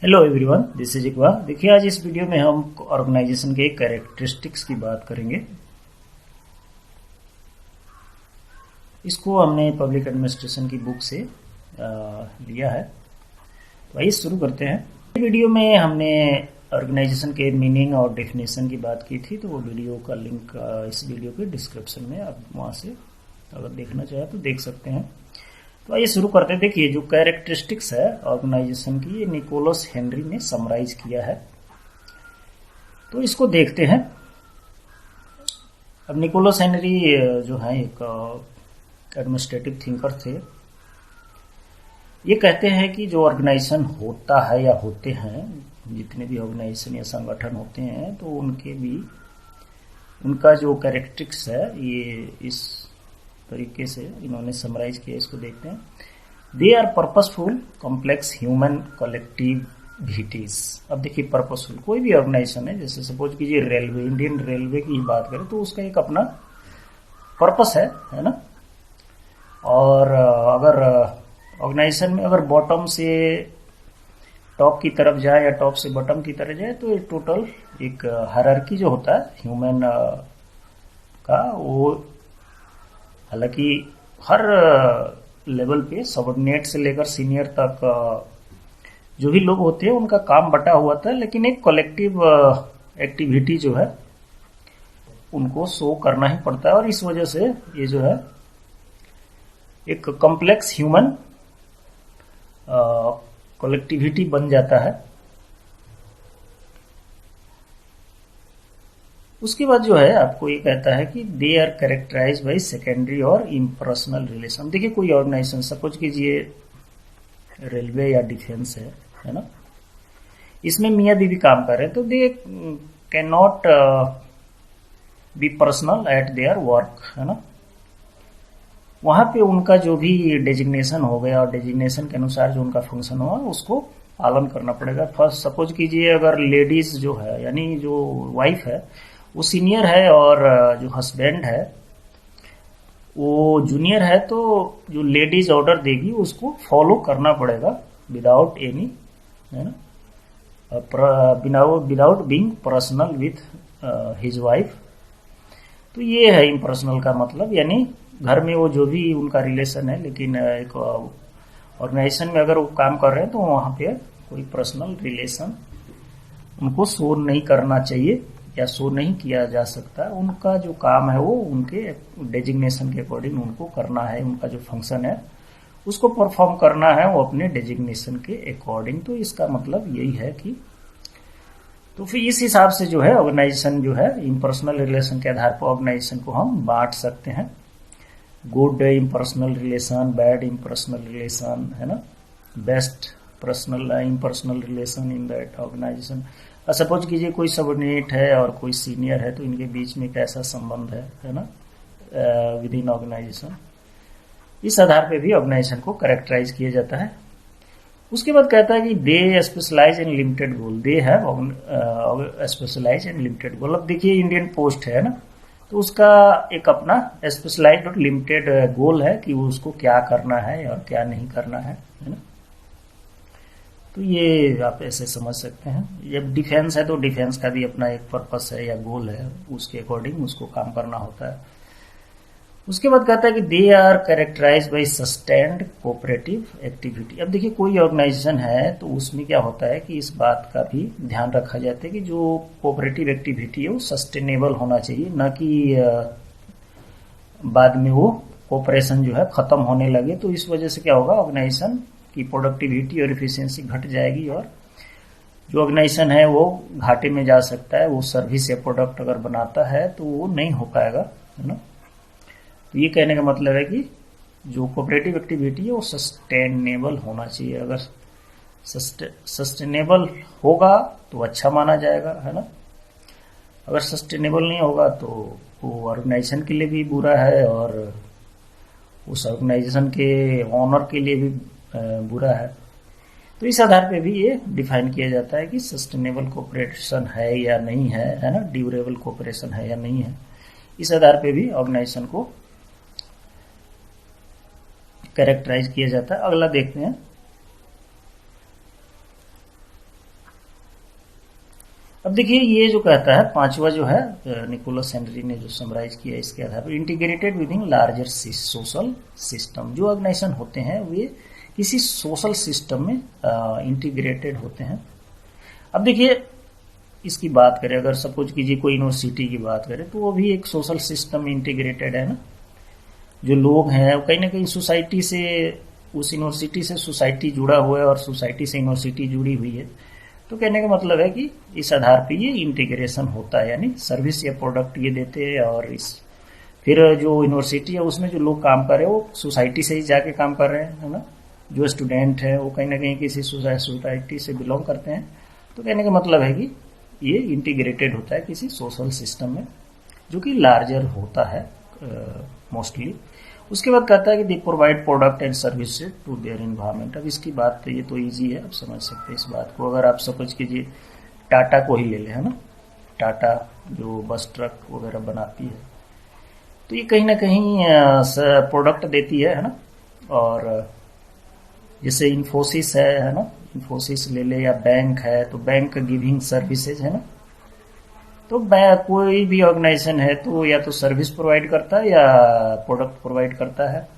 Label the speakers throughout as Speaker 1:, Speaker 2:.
Speaker 1: Hello everyone, this is Iqbal. देखिए, आज इस वीडियो में हम ऑर्गेनाइजेशन के कैरेक्टरिस्टिक्स की बात करेंगे। इसको हमने पब्लिक एडमिनिस्ट्रेशन की बुक से लिया है। तो आइए शुरू करते हैं। वीडियो में हमने ऑर्गेनाइजेशन के मीनिंग और डेफिनेशन की बात की थी, तो वो वीडियो का लिंक इस वीडियो के डिस्क्रिप्शन में आप वहाँ से अगर देखना चाहे तो देख सकते हैं। तो आइए शुरू करते हैं। देखिए, जो कैरेक्टरिस्टिक्स है ऑर्गेनाइजेशन की, ये निकोलस हेनरी ने समराइज किया है। तो इसको देखते हैं। अब निकोलस हेनरी जो है एक एडमिनिस्ट्रेटिव थिंकर थे। ये कहते हैं कि जो ऑर्गेनाइजेशन होता है या होते हैं, जितने भी ऑर्गेनाइजेशन या संगठन होते हैं, तो उनके भी उनका जो कैरेक्टरिस्टिक्स है, ये इस तरीके से इन्होंने समराइज किया। इसको देखते हैं। They are purposeful complex human collectivities. अब देखिए, पर्पसफुल कोई भी ऑर्गेनाइजेशन है, जैसे सपोज कीजिए रेलवे, इंडियन रेलवे की बात करें तो उसका एक अपना पर्पस है ना। और अगर ऑर्गेनाइजेशन में अगर बॉटम से टॉप की तरफ जाए या टॉप से बॉटम की तरफ जाए, तो टोटल एक हायरार्की जो होता है ह्यूमन का, वो हालांकि हर लेवल पे सबऑर्डिनेट से लेकर सीनियर तक जो भी लोग होते हैं उनका काम बटा हुआ था, लेकिन एक कलेक्टिव एक्टिविटी जो है उनको शो करना ही पड़ता है। और इस वजह से ये जो है एक कॉम्प्लेक्स ह्यूमन कलेक्टिविटी बन जाता है। उसके बाद जो है आपको ये कहता है कि they are characterize by secondary और इम्पर्सनल रिलेशन। देखिए, कोई ऑर्गेनाइजेशन सपोज कीजिए रेलवे या डिफेंस है ना, इसमें मियाँ बीवी काम कर रहे हैं, तो they can not be personal eight their work, है ना। वहां पे उनका जो भी डेजिग्नेशन हो गया और डेजिग्नेशन के अनुसार जो उनका फंक्शन हुआ उसको पालन करना पड़ेगा। फर्स्ट सपोज कीजिए अगर लेडीज जो है, यानी जो वाइफ है, वो सीनियर है और जो हस्बैंड है वो जूनियर है, तो जो लेडीज ऑर्डर देगी उसको फॉलो करना पड़ेगा विदाउट एनी, है ना, without being personal with his wife. तो ये है इम्पर्सनल का मतलब, यानी घर में वो जो भी उनका रिलेशन है, लेकिन एक ऑर्गेनाइजेशन में अगर वो काम कर रहे हैं तो वहां पे कोई पर्सनल रिलेशन उनको शो नहीं करना चाहिए या शो नहीं किया जा सकता। उनका जो काम है वो उनके डेजिग्नेशन के अकॉर्डिंग उनको करना है। उनका जो फंक्शन है उसको परफॉर्म करना है वो अपने डेजिग्नेशन के अकॉर्डिंग। तो इसका मतलब यही है कि तो फिर इस हिसाब से जो है ऑर्गेनाइजेशन जो है इम्पर्सनल रिलेशन के आधार पर ऑर्गेनाइजेशन को हम बांट सकते हैं। Good impersonal relation, bad impersonal relation, है ना, best personal impersonal relation in that organisation. Suppose कीजिए कोई सबऑर्डिनेट है और कोई सीनियर है, तो इनके बीच में कैसा संबंध है ना, विद इन ऑर्गेनाइजेशन। इस आधार पे भी ऑर्गेनाइजेशन को कैरेक्टराइज किया जाता है। उसके बाद कहता है कि they specialise in limited goal. They have specialise in limited goal. अब देखिए, इंडियन पोस्ट है ना, तो उसका एक अपना स्पेशलाइज्ड और लिमिटेड गोल है कि वो उसको क्या करना है और क्या नहीं करना है ना। तो ये आप ऐसे समझ सकते हैं। जब डिफेंस है तो डिफेंस का भी अपना एक पर्पस है या गोल है, उसके अकॉर्डिंग उसको काम करना होता है। उसके बाद कहता है कि they are characterize by sustained cooperative activity. अब देखिए, कोई ऑर्गेनाइजेशन है तो उसमें क्या होता है कि इस बात का भी ध्यान रखा जाता है कि जो कोऑपरेटिव एक्टिविटी है वो सस्टेनेबल होना चाहिए, न कि बाद में वो कोऑपरेशन जो है खत्म होने लगे। तो इस वजह से क्या होगा, ऑर्गेनाइजेशन की प्रोडक्टिविटी और इफिशियंसी घट जाएगी और जो ऑर्गेनाइजेशन है वो घाटे में जा सकता है। वो सर्विस या प्रोडक्ट अगर बनाता है तो वो नहीं हो पाएगा, है ना। तो ये कहने का मतलब है कि जो कोऑपरेटिव एक्टिविटी है वो सस्टेनेबल होना चाहिए। अगर सस्टेनेबल होगा तो अच्छा माना जाएगा, है ना। अगर सस्टेनेबल नहीं होगा तो वो ऑर्गेनाइजेशन के लिए भी बुरा है और उस ऑर्गेनाइजेशन के ऑनर के लिए भी बुरा है। तो इस आधार पे भी ये डिफाइन किया जाता है कि सस्टेनेबल कोऑपरेशन है या नहीं है ना, ड्यूरेबल कोऑपरेशन है या नहीं है। इस आधार पे भी ऑर्गेनाइजेशन को कैरेक्टराइज किया जाता है। अगला देखते हैं। अब देखिए ये जो कहता है पांचवा जो है निकोलस हेनरी ने जो समराइज किया इसके आधार पर, integrated with in larger social system. जो ऑर्गेनाइजेशन होते हैं वे किसी सोशल सिस्टम में इंटीग्रेटेड होते हैं। अब देखिए इसकी बात करें, अगर सपोज कीजिए कोई यूनिवर्सिटी की बात करें तो वो भी एक सोशल सिस्टम में इंटीग्रेटेड है ना। जो लोग हैं वो कहीं ना कहीं सोसाइटी से, उस यूनिवर्सिटी से सोसाइटी जुड़ा हुआ है और सोसाइटी से यूनिवर्सिटी जुड़ी हुई है। तो कहने का मतलब है कि इस आधार पे ये इंटीग्रेशन होता है, यानी सर्विस या प्रोडक्ट ये देते हैं और इस फिर जो यूनिवर्सिटी है उसमें जो लोग काम कर रहे हैं वो सोसाइटी से ही जाके काम कर रहे हैं, है ना। जो स्टूडेंट है वो कहीं ना कहीं किसी सोसाइटी से बिलोंग करते हैं। तो कहने का मतलब है कि ये इंटीग्रेटेड होता है किसी सोशल सिस्टम में, जो कि लार्जर होता है मोस्टली। उसके बाद कहता है कि they provide product and service to their environment. अब इसकी बात ये तो इजी है, आप समझ सकते हैं इस बात को। अगर आप समझ कीजिए टाटा को ही ले लें, है ना। टाटा जो बस ट्रक वगैरह बनाती है, तो ये कहीं ना कहीं प्रोडक्ट देती है ना। और जैसे इन्फोसिस है ना, इन्फोसिस ले ले, या बैंक है तो बैंक गिविंग सर्विसेज, है ना। तो कोई भी ऑर्गेनाइजेशन है तो या तो सर्विस प्रोवाइड करता है या प्रोडक्ट प्रोवाइड करता है,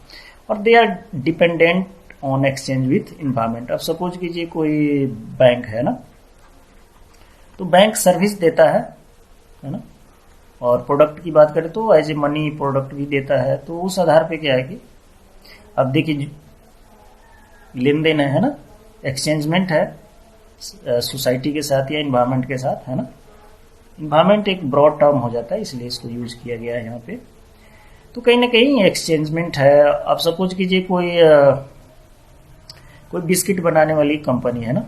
Speaker 1: और they are dependent on exchange with environment. अब सपोज कीजिए कोई बैंक है ना, तो बैंक सर्विस देता है ना। और प्रोडक्ट की बात करें तो एज ए मनी प्रोडक्ट भी देता है। तो उस आधार पे क्या है कि अब देखिए लेन देन है ना, एक्सचेंजमेंट है सोसाइटी के साथ या इन्वायरमेंट के साथ, है ना। इन्वायरमेंट एक ब्रॉड टर्म हो जाता है, इसलिए इसको यूज किया गया है यहाँ पे। तो कहीं ना कहीं एक्सचेंजमेंट है। अब सपोज कीजिए कोई बिस्किट बनाने वाली कंपनी है ना,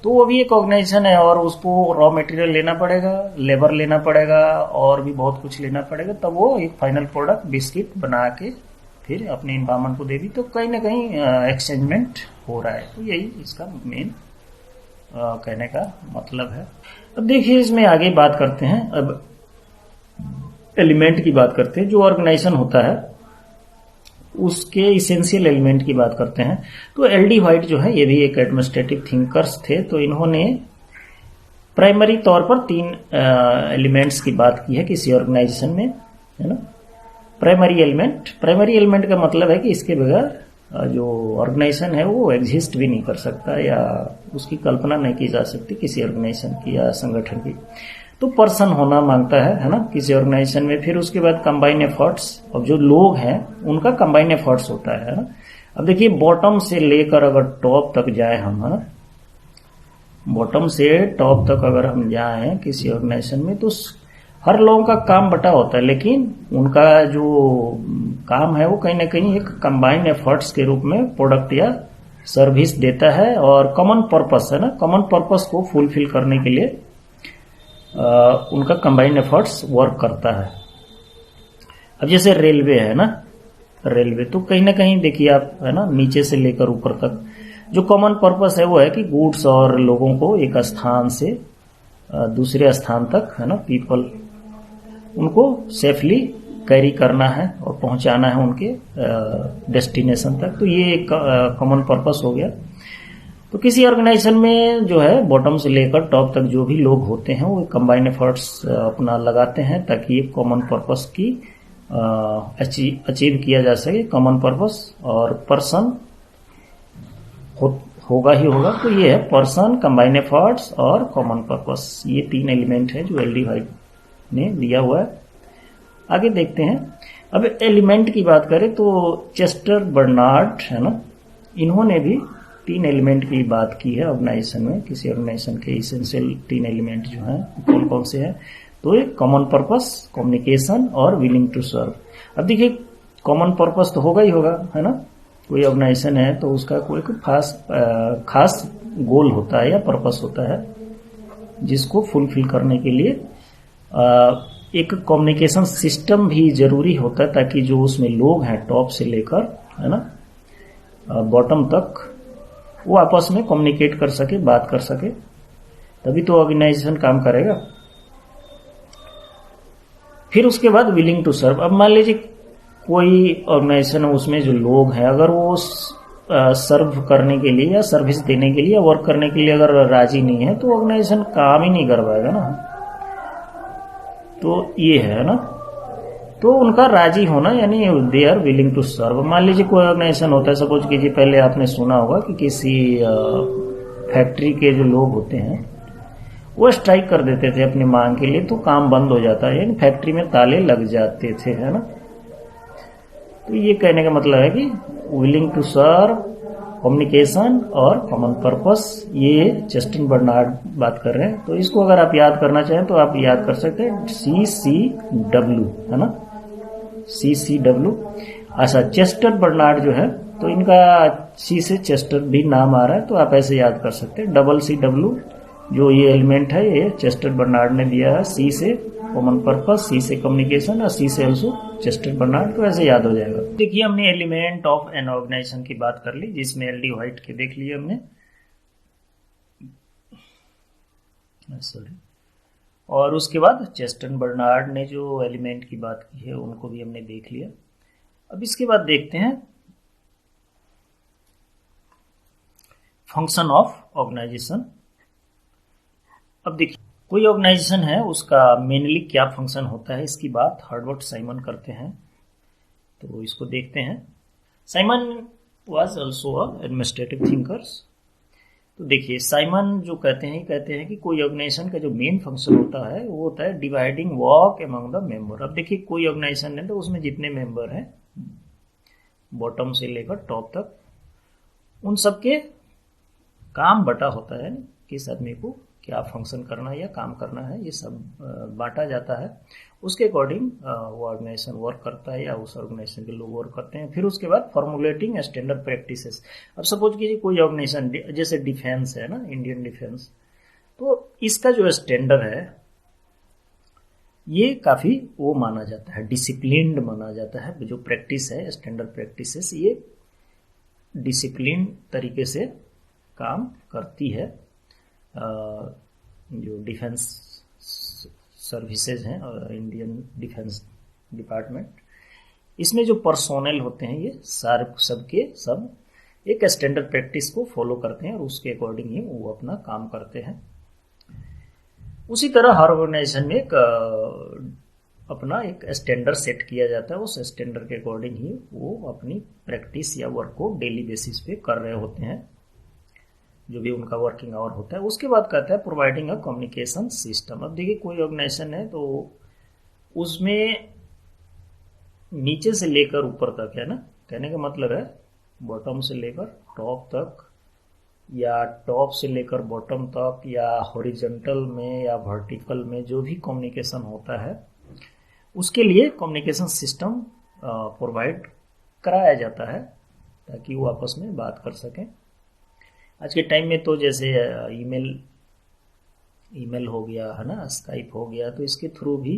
Speaker 1: तो वो भी एक ऑर्गेनाइजेशन है और उसको रॉ मटेरियल लेना पड़ेगा, लेबर लेना पड़ेगा और भी बहुत कुछ लेना पड़ेगा, तब वो एक फाइनल प्रोडक्ट बिस्किट बना के फिर अपने इन्वायरमेंट को देगी। तो कहीं ना कहीं एक्सचेंजमेंट हो रहा है। तो यही इसका मेन कहने का मतलब है। अब देखिए इसमें आगे बात करते हैं, अब एलिमेंट की बात करते हैं। जो ऑर्गेनाइजेशन होता है उसके इसेंशियल एलिमेंट की बात करते हैं। तो एल.डी. व्हाइट जो है ये भी एक एडमिनिस्ट्रेटिव थिंकर्स थे। तो इन्होंने प्राइमरी तौर पर 3 एलिमेंट्स की बात की है किसी ऑर्गेनाइजेशन में, है ना। प्राइमरी एलिमेंट का मतलब है कि इसके बगैर जो ऑर्गेनाइजेशन है वो एग्जिस्ट भी नहीं कर सकता या उसकी कल्पना नहीं की जा सकती किसी ऑर्गेनाइजेशन की या संगठन की। तो पर्सन होना मांगता है ना, किसी ऑर्गेनाइजेशन में। फिर उसके बाद कंबाइन एफर्ट्स, और जो लोग हैं उनका कंबाइन एफर्ट्स होता है ना। अब देखिए बॉटम से लेकर अगर टॉप तक जाए हम, है ना, बॉटम से टॉप तक अगर हम जाएं किसी ऑर्गेनाइजेशन में, तो हर लोगों का काम बटा होता है, लेकिन उनका जो काम है वो कहीं ना कहीं एक कंबाइंड एफर्ट्स के रूप में प्रोडक्ट या सर्विस देता है। और कॉमन पर्पस है ना, कॉमन पर्पस को फुलफिल करने के लिए उनका कंबाइंड एफर्ट्स वर्क करता है। अब जैसे रेलवे है ना, रेलवे तो कहीं ना कहीं देखिए आप, है ना, नीचे से लेकर ऊपर तक जो कॉमन पर्पस है वो है कि गुड्स और लोगों को एक स्थान से दूसरे स्थान तक, है ना, पीपल उनको सेफली कैरी करना है और पहुंचाना है उनके डेस्टिनेशन तक। तो ये एक कॉमन पर्पस हो गया। तो किसी ऑर्गेनाइजेशन में जो है बॉटम से लेकर टॉप तक जो भी लोग होते हैं वो कंबाइन एफर्ट्स अपना लगाते हैं ताकि एक कॉमन पर्पस की अचीव किया जा सके। कॉमन पर्पस और पर्सन होगा ही होगा। तो ये है पर्सन, कंबाइन एफर्ट्स और कॉमन पर्पस। ये 3 एलिमेंट है जो एल.डी. व्हाइट ने दिया हुआ है। आगे देखते हैं। अब एलिमेंट की बात करें तो चेस्टर बर्नार्ड, है ना, इन्होंने भी 3 एलिमेंट की बात की है ऑर्गेनाइजेशन में। किसी ऑर्गेनाइजेशन के इसेंशियल 3 एलिमेंट जो हैं कौन कौन से हैं, तो एक कॉमन पर्पस, कम्युनिकेशन और विलिंग टू सर्व। अब देखिए कॉमन पर्पस तो होगा ही होगा, है ना। कोई ऑर्गेनाइजेशन है तो उसका कोई खास गोल होता है या पर्पस होता है जिसको फुलफिल करने के लिए एक कम्युनिकेशन सिस्टम भी जरूरी होता है ताकि जो उसमें लोग हैं टॉप से लेकर, है ना, बॉटम तक, वो आपस में कम्युनिकेट कर सके, बात कर सके, तभी तो ऑर्गेनाइजेशन काम करेगा। फिर उसके बाद विलिंग टू सर्व। अब मान लीजिए कोई ऑर्गेनाइजेशन है उसमें जो लोग हैं अगर वो सर्व करने के लिए या सर्विस देने के लिए या वर्क करने के लिए अगर राजी नहीं है तो ऑर्गेनाइजेशन काम ही नहीं कर पाएगा ना। तो ये है ना, तो उनका राजी होना यानी they are willing to serve. मान लीजिए कोई ऑर्गेनाइजेशन होता है, सपोज कीजिए पहले आपने सुना होगा कि किसी फैक्ट्री के जो लोग होते हैं वो स्ट्राइक कर देते थे अपनी मांग के लिए, तो काम बंद हो जाता है, यानी फैक्ट्री में ताले लग जाते थे, है ना। तो ये कहने का मतलब है कि विलिंग टू सर्व, कम्युनिकेशन और कॉमन पर्पस, ये जस्टिन बर्नार्ड बात कर रहे हैं। तो इसको अगर आप याद करना चाहें तो आप याद कर सकते हैं CCW, है ना, CCW। अच्छा, चेस्टर बर्नार्ड जो है तो इनका C से चेस्टर भी नाम आ रहा है, तो आप ऐसे याद कर सकते हैं। CCW जो ये एलिमेंट है ये चेस्टर बर्नार्ड ने दिया है, C से कॉमन पर्पस, C से कम्युनिकेशन और C से ऑल्सो चेस्टर बर्नार्ड, तो ऐसे याद हो जाएगा। देखिए हमने एलिमेंट ऑफ एन ऑर्गेनाइजेशन की बात कर ली, जिसमें LD व्हाइट के देख लिए हमने, सॉरी, और उसके बाद चेस्टर बर्नार्ड ने जो एलिमेंट की बात की है उनको भी हमने देख लिया। अब इसके बाद देखते हैं फंक्शन ऑफ ऑर्गेनाइजेशन। अब देखिए कोई ऑर्गेनाइजेशन है उसका मेनली क्या फंक्शन होता है, इसकी बात हर्बर्ट साइमन करते हैं, तो इसको देखते हैं। Simon was also a administrative thinkers. तो देखिए साइमन जो कहते हैं कि कोई ऑर्गेनाइजेशन का जो मेन फंक्शन होता है वो होता है dividing work among the member. अब देखिए कोई ऑर्गेनाइजेशन है तो उसमें जितने मेंबर हैं बॉटम से लेकर टॉप तक, उन सबके काम बटा होता है, किस आदमी को क्या फंक्शन करना है या काम करना है, ये सब बांटा जाता है। उसके अकॉर्डिंग वो ऑर्गेनाइजेशन वर्क करता है या उस ऑर्गेनाइजेशन के लोग वर्क करते हैं। फिर उसके बाद फॉर्मुलेटिंग स्टैंडर्ड प्रैक्टिसेस। अब सपोज कीजिए कोई ऑर्गेनाइजेशन जैसे डिफेंस है ना, इंडियन डिफेंस, तो इसका जो स्टैंडर्ड है ये काफी वो माना जाता है, डिसिप्लिन्ड माना जाता है। जो प्रैक्टिस है स्टैंडर्ड प्रैक्टिसेस, ये डिसिप्लिन तरीके से काम करती है। जो डिफेंस सर्विसेज हैं और इंडियन डिफेंस डिपार्टमेंट, इसमें जो पर्सोनल होते हैं ये सबके सब एक स्टैंडर्ड प्रैक्टिस को फॉलो करते हैं और उसके अकॉर्डिंग ही वो अपना काम करते हैं। उसी तरह हर ऑर्गेनाइजेशन में अपना एक स्टैंडर्ड सेट किया जाता है, उस स्टैंडर्ड के अकॉर्डिंग ही वो अपनी प्रैक्टिस या वर्क को डेली बेसिस पे कर रहे होते हैं, जो भी उनका वर्किंग आवर होता है। उसके बाद कहता है प्रोवाइडिंग अ कम्युनिकेशन सिस्टम। अब देखिए कोई ऑर्गेनाइजेशन है तो उसमें नीचे से लेकर ऊपर तक, है ना, कहने का मतलब है बॉटम से लेकर टॉप तक या टॉप से लेकर बॉटम तक या हॉरिजॉन्टल में या वर्टिकल में जो भी कम्युनिकेशन होता है उसके लिए कम्युनिकेशन सिस्टम प्रोवाइड कराया जाता है ताकि वो आपस में बात कर सकें। आज के टाइम में तो जैसे ईमेल हो गया, है ना, स्काइप हो गया, तो इसके थ्रू भी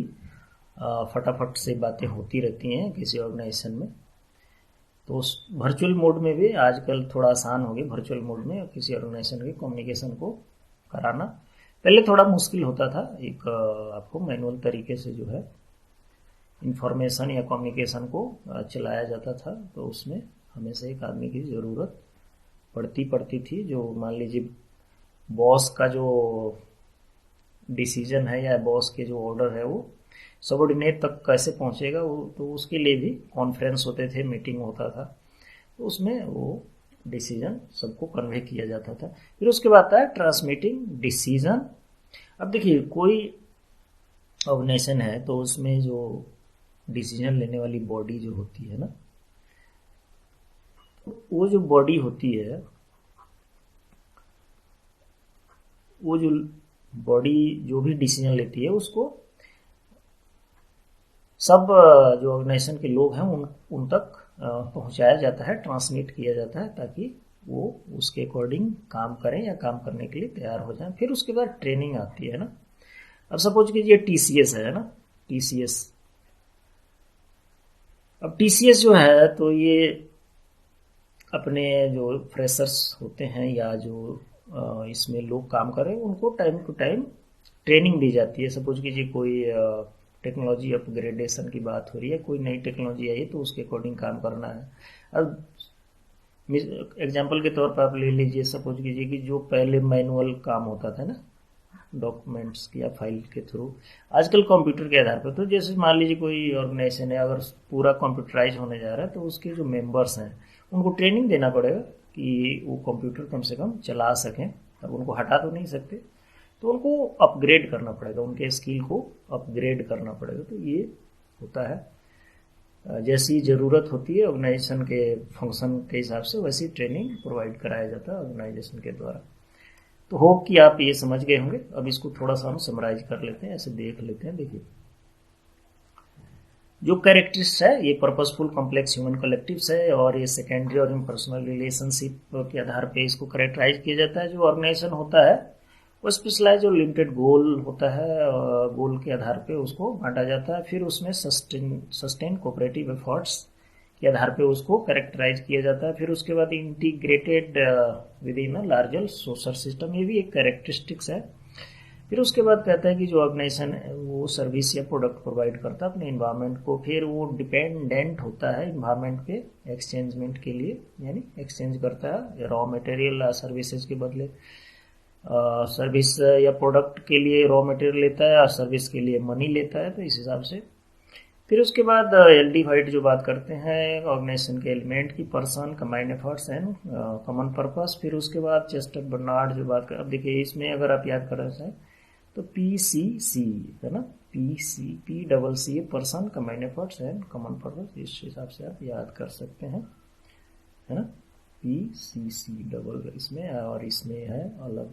Speaker 1: फटाफट से बातें होती रहती हैं किसी ऑर्गेनाइजेशन में। तो वर्चुअल मोड में भी आजकल थोड़ा आसान हो गया, वर्चुअल मोड में किसी ऑर्गेनाइजेशन के कम्युनिकेशन को कराना। पहले थोड़ा मुश्किल होता था, एक आपको मैनुअल तरीके से जो है इंफॉर्मेशन या कम्युनिकेशन को चलाया जाता था, तो उसमें हमेशा एक आदमी की ज़रूरत पड़ती थी। जो मान लीजिए बॉस का जो डिसीजन है या बॉस के जो ऑर्डर है वो सबऑर्डिनेट तक कैसे पहुंचेगा, वो तो उसके लिए भी कॉन्फ्रेंस होते थे, मीटिंग होता था, तो उसमें वो डिसीजन सबको कन्वे किया जाता था। फिर उसके बाद आता है ट्रांसमिटिंग डिसीजन। अब देखिए कोई ऑर्गेनाइजेशन है तो उसमें जो डिसीजन लेने वाली बॉडी जो होती है ना, वो जो बॉडी होती है, वो जो बॉडी जो भी डिसीजन लेती है उसको सब जो ऑर्गेनाइजेशन के लोग हैं उन तक पहुंचाया जाता है, ट्रांसमिट किया जाता है, ताकि वो उसके अकॉर्डिंग काम करें या काम करने के लिए तैयार हो जाएं। फिर उसके बाद ट्रेनिंग आती है ना। अब सपोज कीजिए TCS है ना, TCS। अब TCS जो है तो ये अपने जो फ्रेशर्स होते हैं या जो इसमें लोग काम कर रहे हैं उनको टाइम टू टाइम ट्रेनिंग दी जाती है। सपोज कीजिए कोई टेक्नोलॉजी अपग्रेडेशन की बात हो रही है, कोई नई टेक्नोलॉजी आई है तो उसके अकॉर्डिंग काम करना है। अब एग्जाम्पल के तौर पर आप ले लीजिए, सपोज कीजिए कि जो पहले मैनुअल काम होता था ना डॉक्यूमेंट्स की या फाइल के थ्रू, आजकल कंप्यूटर के आधार पर, तो जैसे मान लीजिए कोई ऑर्गेनाइजेशन है, अगर पूरा कंप्यूटराइज होने जा रहा है तो उसके जो मेंबर्स हैं उनको ट्रेनिंग देना पड़ेगा कि वो कंप्यूटर कम से कम चला सकें। अब उनको हटा तो नहीं सकते, तो उनको अपग्रेड करना पड़ेगा, उनके स्किल को अपग्रेड करना पड़ेगा। तो ये होता है, जैसी ज़रूरत होती है ऑर्गेनाइजेशन के फंक्शन के हिसाब से वैसी ट्रेनिंग प्रोवाइड कराया जाता है ऑर्गेनाइजेशन के द्वारा। तो होप कि आप ये समझ गए होंगे। अब इसको थोड़ा सा हम समराइज कर लेते हैं, ऐसे देख लेते हैं। देखिए, जो कैरेक्टरिस्टिक्स है ये पर्पसफुल कॉम्प्लेक्स ह्यूमन कलेक्टिव्स है, और ये सेकेंडरी और इम्पर्सनल रिलेशनशिप के आधार पे इसको कैरेक्टराइज किया जाता है। जो ऑर्गेनाइजेशन होता है वो स्पेशलाइज और लिमिटेड गोल होता है, गोल के आधार पे उसको बांटा जाता है। फिर उसमें सस्टेन कोऑपरेटिव एफर्ट्स के आधार पे उसको कैरेक्टराइज किया जाता है। फिर उसके बाद integrated with in larger social system, ये भी एक कैरेक्टरिस्टिक्स है। फिर उसके बाद कहता है कि जो ऑर्गेनाइजेशन है वो सर्विस या प्रोडक्ट प्रोवाइड करता है अपने इन्वायरमेंट को, फिर वो डिपेंडेंट होता है इन्वायरमेंट पे एक्सचेंजमेंट के लिए, यानी एक्सचेंज करता है रॉ मटेरियल सर्विसेज के बदले। सर्विस या प्रोडक्ट के लिए रॉ मटेरियल लेता है और सर्विस के लिए मनी लेता है, तो इस हिसाब से। फिर उसके बाद एलडी वाइट जो बात करते हैं ऑर्गेनाइजेशन के एलिमेंट की, person, combined efforts and common purpose. फिर उसके बाद चेस्टर बर्नार्ड जो बात कर, अब देखिए इसमें अगर आप याद कर रहे हैं तो PCC है ना, PCC person, combined efforts and common purpose, इस हिसाब से आप याद कर सकते हैं, है ना। PCC डबल इसमें, और इसमें है अलग,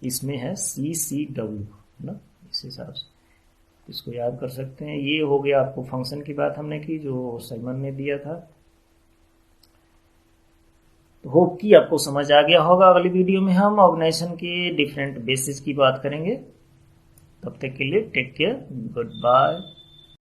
Speaker 1: इसमें है CCW, है ना, इस हिसाब से इसको याद कर सकते हैं। ये हो गया आपको फंक्शन की बात हमने की जो सलमान ने दिया था। तो होप कि आपको समझ आ गया होगा। अगली वीडियो में हम ऑर्गेनाइजेशन के डिफरेंट बेसिस की बात करेंगे। तब तक के लिए टेक केयर, गुड बाय।